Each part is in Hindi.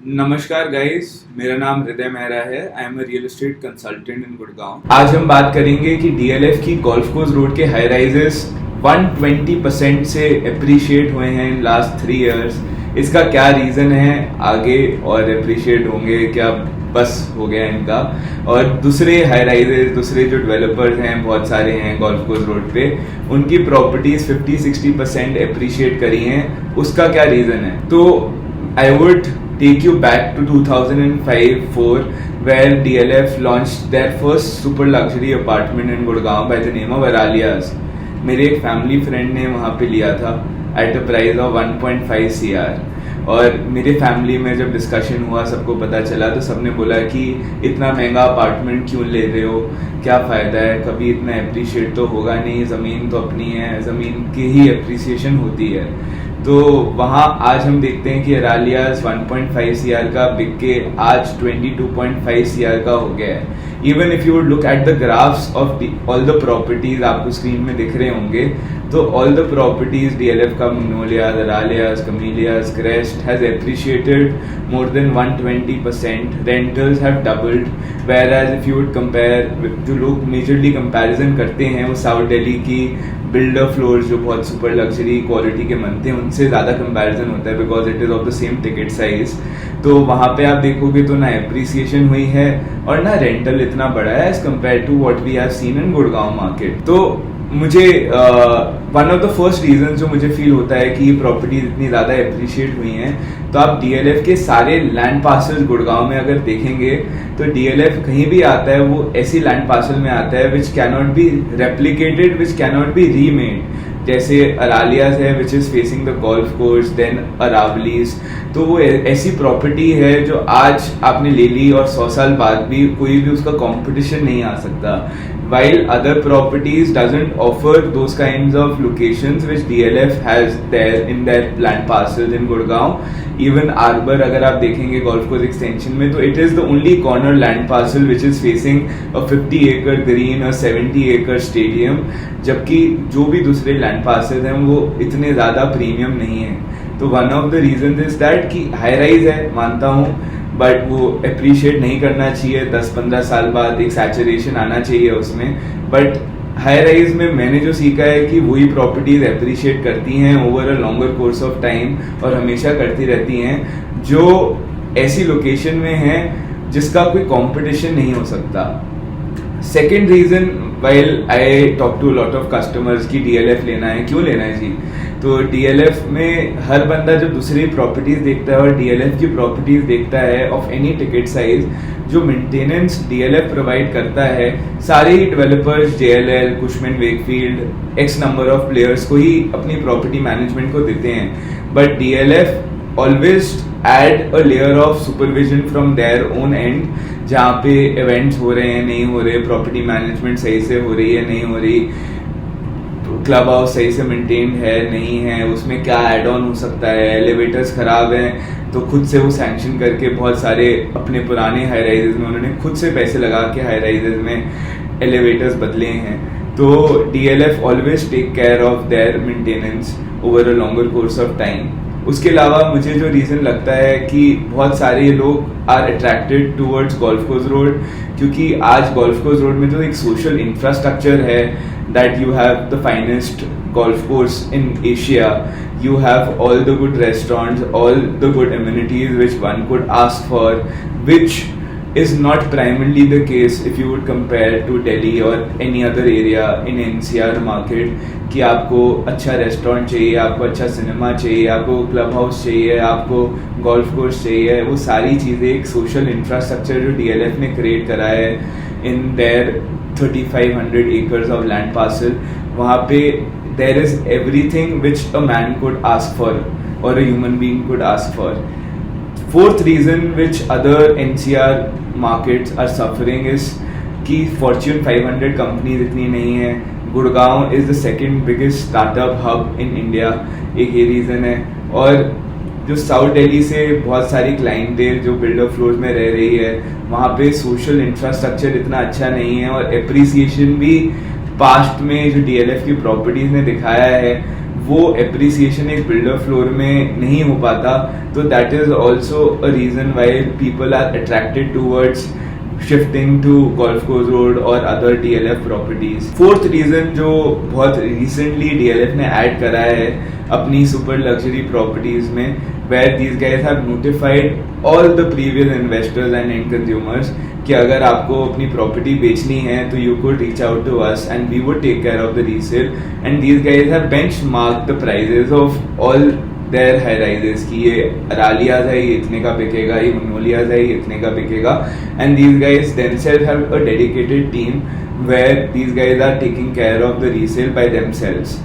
नमस्कार गाइस, मेरा नाम हृदय मेहरा है। I am a real estate consultant इन गुड़गांव। आज हम बात करेंगे कि डीएलएफ की गोल्फ कोर्स रोड के हाई राइजेस 120% से अप्रिशिएट हुए हैं इन लास्ट 3 इयर्स। इसका क्या रीज़न है, आगे और अप्रिशिएट होंगे क्या, बस हो गया इनका। और दूसरे हाई राइजेस, दूसरे जो डेवलपर्स हैं बहुत सारे हैं गोल्फ कोर्स रोड पे, उनकी प्रॉपर्टीज 50-60% अप्रिशिएट करी हैं। उसका क्या रीज़न है? तो I would take you back to 2005-4 where DLF launched their first super luxury apartment in Gurgaon by the name of Aralias. मेरे एक फैमिली फ्रेंड ने वहाँ पे लिया था at a price of 1.5 CR। और मेरे फैमिली में जब डिस्कशन हुआ, सबको पता चला, तो सबने बोला कि इतना महंगा अपार्टमेंट क्यों ले रहे हो, क्या फ़ायदा है, कभी इतना अप्रिशिएट तो होगा नहीं, ज़मीन तो अपनी है, ज़मीन की ही अप्रिसिएशन होती है। तो वहाँ आज हम देखते हैं कि अरालियाज 1.5 CR का बिक के आज 22.5 CR का हो गया है। Even if you would look at the graphs of all the properties, आपको स्क्रीन में दिख रहे होंगे, तो ऑल द प्रॉपर्टीज डीएलएफ का Magnolias, Aralias, Camellias, Crest has appreciated more than 120%। Rentals have doubled. Whereas if you would compare, जो लोग मेजरली कंपैरिजन करते हैं वो साउथ दिल्ली की बिल्डर फ्लोर्स जो बहुत सुपर लग्जरी क्वालिटी के बनते हैं उनसे ज़्यादा कंपैरिजन होता है, because it is of the same ticket size. तो वहाँ पे आप देखोगे तो ना एप्रिसिएशन हुई है और ना रेंटल इतना बड़ा है as compared to what we have seen in Gurgaon market. तो मुझे one of the first reason जो मुझे फील होता है कि ये प्रॉपर्टीज इतनी ज़्यादा अप्रिशिएट हुई हैं, तो आप डीएलएफ के सारे लैंड पार्सल्स गुड़गांव में अगर देखेंगे तो डीएलएफ कहीं भी आता है वो ऐसी लैंड पार्सल में आता है which cannot be replicated, which cannot be remade. जैसे अरालियाज है which is facing the golf course, then Aravallis. तो वो ऐसी प्रॉपर्टी है जो आज आपने ले ली और 100 साल बाद भी कोई भी उसका कंपटीशन नहीं आ सकता। While other properties doesn't offer those kinds of locations which DLF has there in their land parcels in Gurgaon. Even Arbor अगर आप देखेंगे golf course extension में, तो it is the only corner land parcel which is facing a 50-acre green or 70-acre stadium, जबकि जो भी दूसरे land parcels हैं वो इतने ज़्यादा प्रीमियम नहीं है। तो one of the reasons is that कि high rise है, मानता हूँ, बट वो अप्रिशिएट नहीं करना चाहिए। 10-15 साल बाद एक सैचुरेशन आना चाहिए उसमें। बट हाई राइज में मैंने जो सीखा है कि वही प्रॉपर्टीज अप्रिशिएट करती हैं over a longer course of time, और हमेशा करती रहती हैं जो ऐसी लोकेशन में है जिसका कोई कंपटीशन नहीं हो सकता। Second reason, while I talk to lot of customers की डीएलएफ लेना है, क्यों लेना है जी, तो डीएलएफ में हर बंदा जो दूसरी प्रॉपर्टीज देखता है और डीएलएफ की प्रॉपर्टीज देखता है ऑफ एनी टिकट साइज, जो मेंटेनेंस डीएलएफ प्रोवाइड करता है, सारे ही developers JLL, Cushman Wakefield, X number of players को ही अपनी प्रॉपर्टी मैनेजमेंट को देते हैं। But DLF always add a layer of supervision from their own end, जहाँ पे इवेंट्स हो रहे हैं, नहीं हो रहे, प्रॉपर्टी मैनेजमेंट सही से हो रही है, नहीं हो रही, क्लब हाउस सही से मेंटेन है, नहीं है, उसमें क्या एड ऑन हो सकता है, एलिवेटर्स खराब हैं तो खुद से वो सैंक्शन करके बहुत सारे अपने पुराने हाई राइजेस में उन्होंने खुद से पैसे लगा के हाई राइजेस में एलिवेटर्स बदले हैं। तो DLF always take care of their maintenance over a longer course of time. उसके अलावा मुझे जो रीज़न लगता है कि बहुत सारे लोग are attracted towards golf course road, क्योंकि आज गोल्फ कोर्स रोड में जो एक सोशल इंफ्रास्ट्रक्चर है, that you have the finest golf course in Asia, you have all the good restaurants, all the good amenities which one could ask for, which is not primarily the case if you would compare to Delhi or any other area in NCR market, कि आपको अच्छा रेस्टोरेंट चाहिए, आपको अच्छा सिनेमा चाहिए, आपको क्लब हाउस चाहिए, आपको गोल्फ कोर्स चाहिए, वो सारी चीज़ें एक सोशल इंफ्रास्ट्रक्चर जो डीएलएफ ने क्रिएट करा है in their 3500 acres of land parcel, वहाँ पे there is everything which a man could ask for or a human being could ask for. Fourth reason which other NCR markets are suffering is कि Fortune 500 companies इतनी नहीं है। Gurgaon is the second biggest startup hub in India, एक ये रीज़न है। और जो साउथ दिल्ली से बहुत सारी क्लाइंटेल जो बिल्डर फ्लोर्स में रह रही है, वहाँ पे सोशल इंफ्रास्ट्रक्चर इतना अच्छा नहीं है, और एप्रिसिएशन भी पास्ट में जो डीएलएफ की प्रॉपर्टीज ने दिखाया है वो एप्रिसिएशन एक बिल्डर फ्लोर में नहीं हो पाता, तो that is also a reason why people are attracted towards shifting to Golf course Road और other DLF properties. Fourth reason जो बहुत रिसेंटली DLF ने ऐड करा है अपनी सुपर लग्जरी प्रॉपर्टीज में, where these guys have notified all the previous investors and end consumers कि अगर आपको अपनी प्रॉपर्टी बेचनी है तो you could reach out to us and we would take care of the resale, and these guys have benchmarked the prices of all their high rises कि ये रालियाज है ये इतने का बिकेगा, ये मनोलियाज है ये इतने का बिकेगा, and these guys themselves have a dedicated team where these guys are taking care of the resale by themselves।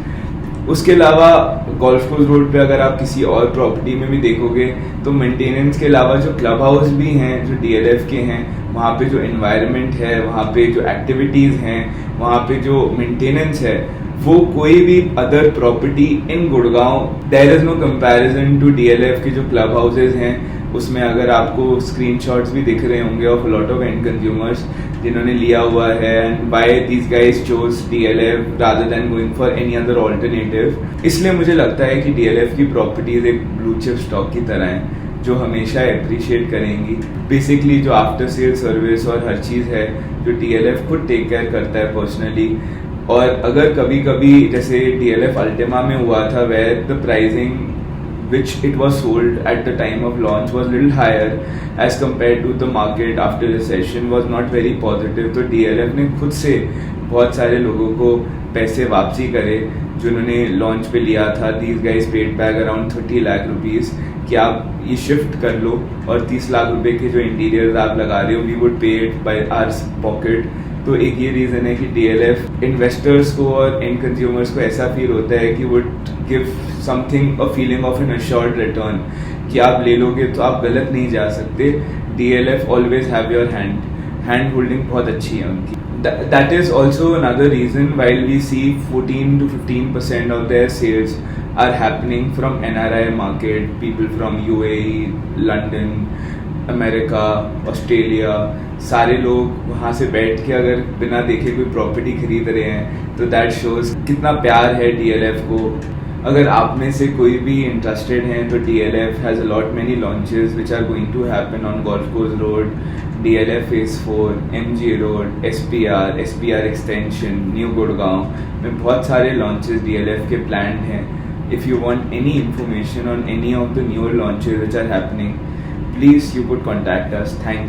उसके अलावा गोल्फ कोर्स रोड पे अगर आप किसी और प्रॉपर्टी में भी देखोगे तो मेंटेनेंस के अलावा जो क्लब हाउस भी हैं जो DLF के हैं, वहाँ पे जो एनवायरनमेंट है, वहाँ पे जो एक्टिविटीज़ हैं, वहाँ पे जो मेंटेनेंस है, वो कोई भी other property in Gurgaon there is no comparison to DLF के जो क्लब हाउसेज हैं। उसमें अगर आपको स्क्रीनशॉट्स भी दिख रहे होंगे of lot of and consumers जिन्होंने लिया हुआ है, and why these guys chose DLF rather than going for any other alternative. इसलिए मुझे लगता है कि DLF की प्रॉपर्टीज एक ब्लू चिप स्टॉक की तरह हैं जो हमेशा अप्रिशिएट करेंगी। बेसिकली जो आफ्टर सेल सर्विस और हर चीज़ है जो DLF खुद टेक केयर करता है पर्सनली। और अगर कभी कभी जैसे DLF अल्टिमा में हुआ था where the pricing which it was sold at the time of launch was little higher as compared to the market after recession was not very positive, तो DLF ने खुद से बहुत सारे लोगों को पैसे वापसी करे जिन्होंने लॉन्च पे लिया था। These guys paid back around 30 lakh rupees कि आप ये शिफ्ट कर लो, और 30 लाख रुपए के जो इंटीरियर आप लगा रहे हो वी वुड पे इट बाय आवर पॉकेट। तो एक ये रीज़न है कि DLF इन्वेस्टर्स को और एंड कंज्यूमर्स को ऐसा फील होता है कि would give something a feeling of an assured return कि आप ले लोगे तो आप गलत नहीं जा सकते। DLF always have your hand holding बहुत अच्छी है उनकी। That is also another reason while we see 14 to 15% of their sales are happening from NRI market, people from UAE, London, America, Australia, सारे लोग वहाँ से बैठ के अगर बिना देखे कोई प्रॉपर्टी खरीद रहे हैं, तो दैट शोज कितना प्यार है DLF को। अगर आप में से कोई भी इंटरेस्टेड हैं तो DLF has a lot many launches which are going to happen on golf course road, DLF Phase 4, MG road, SPR extension, new Gurgaon में बहुत सारे लॉन्चेस DLF के प्लान हैं। If you want any information on any of the newer launches which are happening, please you could contact us. Thank you.